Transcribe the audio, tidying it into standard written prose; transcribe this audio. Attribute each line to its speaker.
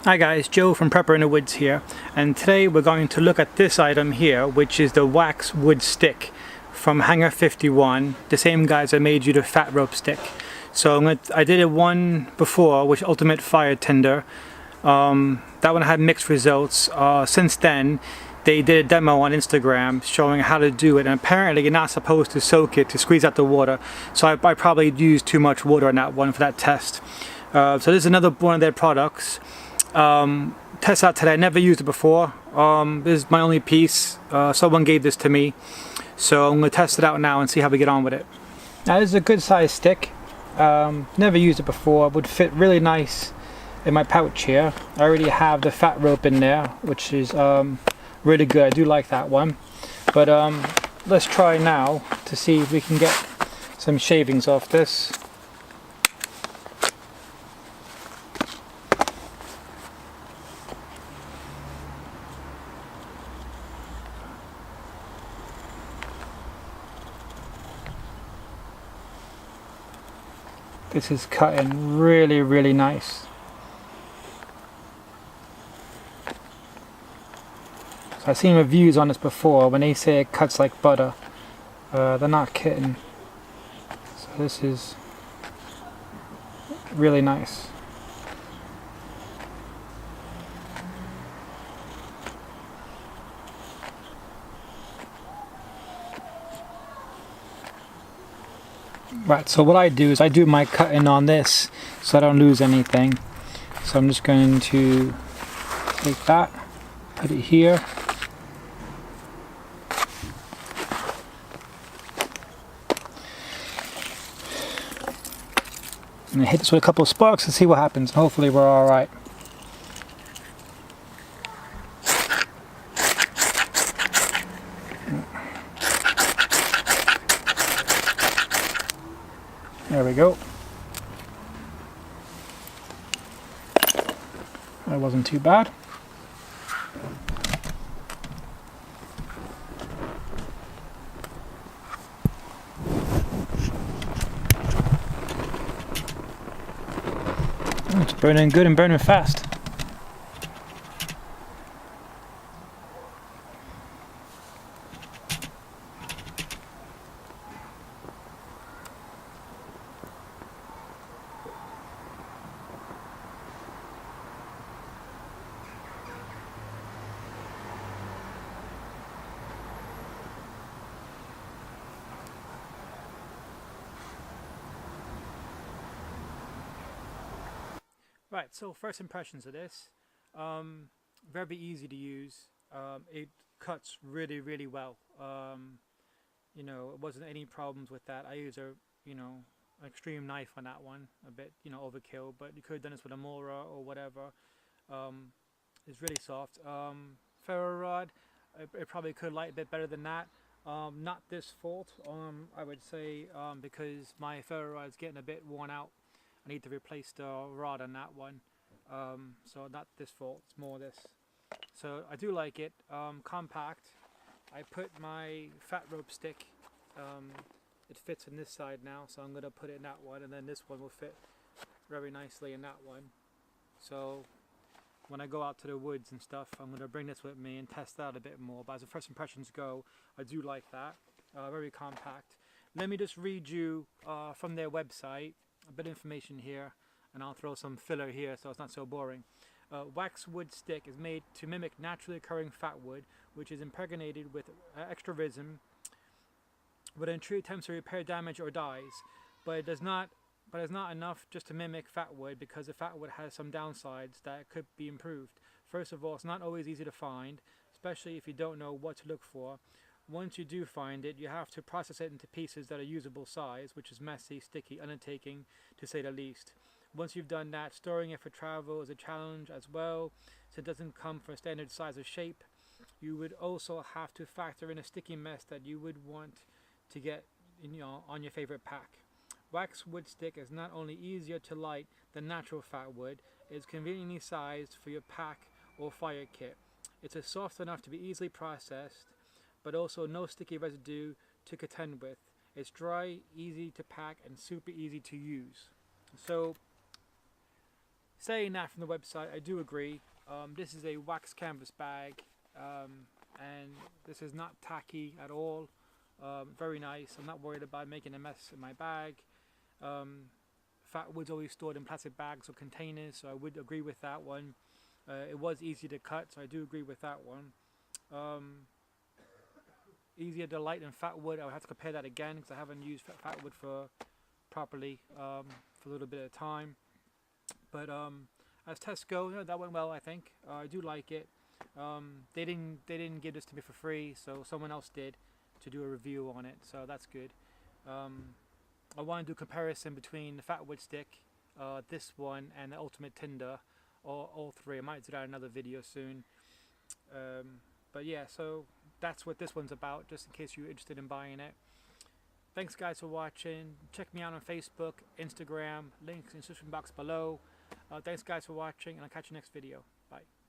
Speaker 1: Hi guys, Joe from Prepper in the Woods here, and today we're going to look at this item here, which is the wax wood stick from Hanger 51, the same guys that made you the fat rope stick. So I did it one before, which Ultimate Fire Tinder. That one had mixed results. Since then, they did a demo on Instagram showing how to do it, and apparently you're not supposed to soak it to squeeze out the water. So I probably used too much water on that one for that test. So this is another one of their products. Test out today. I never used it before. This is my only piece. Someone gave this to me, so I'm going to test it out now and see how we get on with it. Now this is a good size stick. Never used it before. It would fit really nice in my pouch here. I already have the fat rope in there, which is really good. I do like that one. But let's try now to see if we can get some shavings off this. This is cutting really nice. So I've seen reviews on this before. When they say it cuts like butter, they're not kidding. So this is really nice. Right, so what I do is I do my cutting on this so I don't lose anything. So I'm just going to take that, put it here. And I hit this with a couple of sparks to see what happens. Hopefully we're alright. There we go. That wasn't too bad. It's burning good and burning fast. Right, so first impressions of this, very easy to use. It cuts really well. You know, it wasn't any problems with that. I use an extreme knife on that one, a bit, overkill, but you could have done this with a Mora or whatever. It's really soft. Ferro rod, it probably could light a bit better than that. Not this fault, I would say, because my ferro rod is getting a bit worn out. I need to replace the rod on that one, so not this fault, it's more this. So I do like it, compact. I put my fat rope stick, it fits in this side now, so I'm going to put it in that one, and then this one will fit very nicely in that one. So when I go out to the woods and stuff, I'm going to bring this with me and test that a bit more, but as the first impressions go, I do like that, very compact. Let me just read you from their website a bit of information here, and I'll throw some filler here so it's not so boring. Wax wood stick is made to mimic naturally occurring fat wood, which is impregnated with extra resin, but in true attempts to repair damage or dyes. But it's not enough just to mimic fat wood, because the fat wood has some downsides that could be improved. First of all, it's not always easy to find, especially if you don't know what to look for. Once you do find it, you have to process it into pieces that are usable size, which is messy, sticky, undertaking to say the least. Once you've done that, storing it for travel is a challenge as well, so it doesn't come for a standard size or shape. You would also have to factor in a sticky mess that you would want to get on your favorite pack. Wax wood stick is not only easier to light than natural fat wood, it is conveniently sized for your pack or fire kit. It's soft enough to be easily processed, but also no sticky residue to contend with. It's dry, easy to pack, and super easy to use. So saying that from the website, I do agree. This is a wax canvas bag, and this is not tacky at all. Very nice. I'm not worried about making a mess in my bag. Fat wood's always stored in plastic bags or containers, so I would agree with that one. It was easy to cut, so I do agree with that one. Easier to light than fat wood. I would have to compare that again because I haven't used fat wood for properly for a little bit of time. But as tests go, that went well. I think I do like it. They didn't give this to me for free, so someone else did to do a review on it. So that's good. I want to do a comparison between the fat wood stick, this one, and the ultimate tinder. All three. I might do that in another video soon. But yeah, so that's what this one's about, just in case you're interested in buying it. Thanks guys for watching. Check me out on Facebook, Instagram, links in the description box below. Thanks guys for watching, and I'll catch you next video. Bye.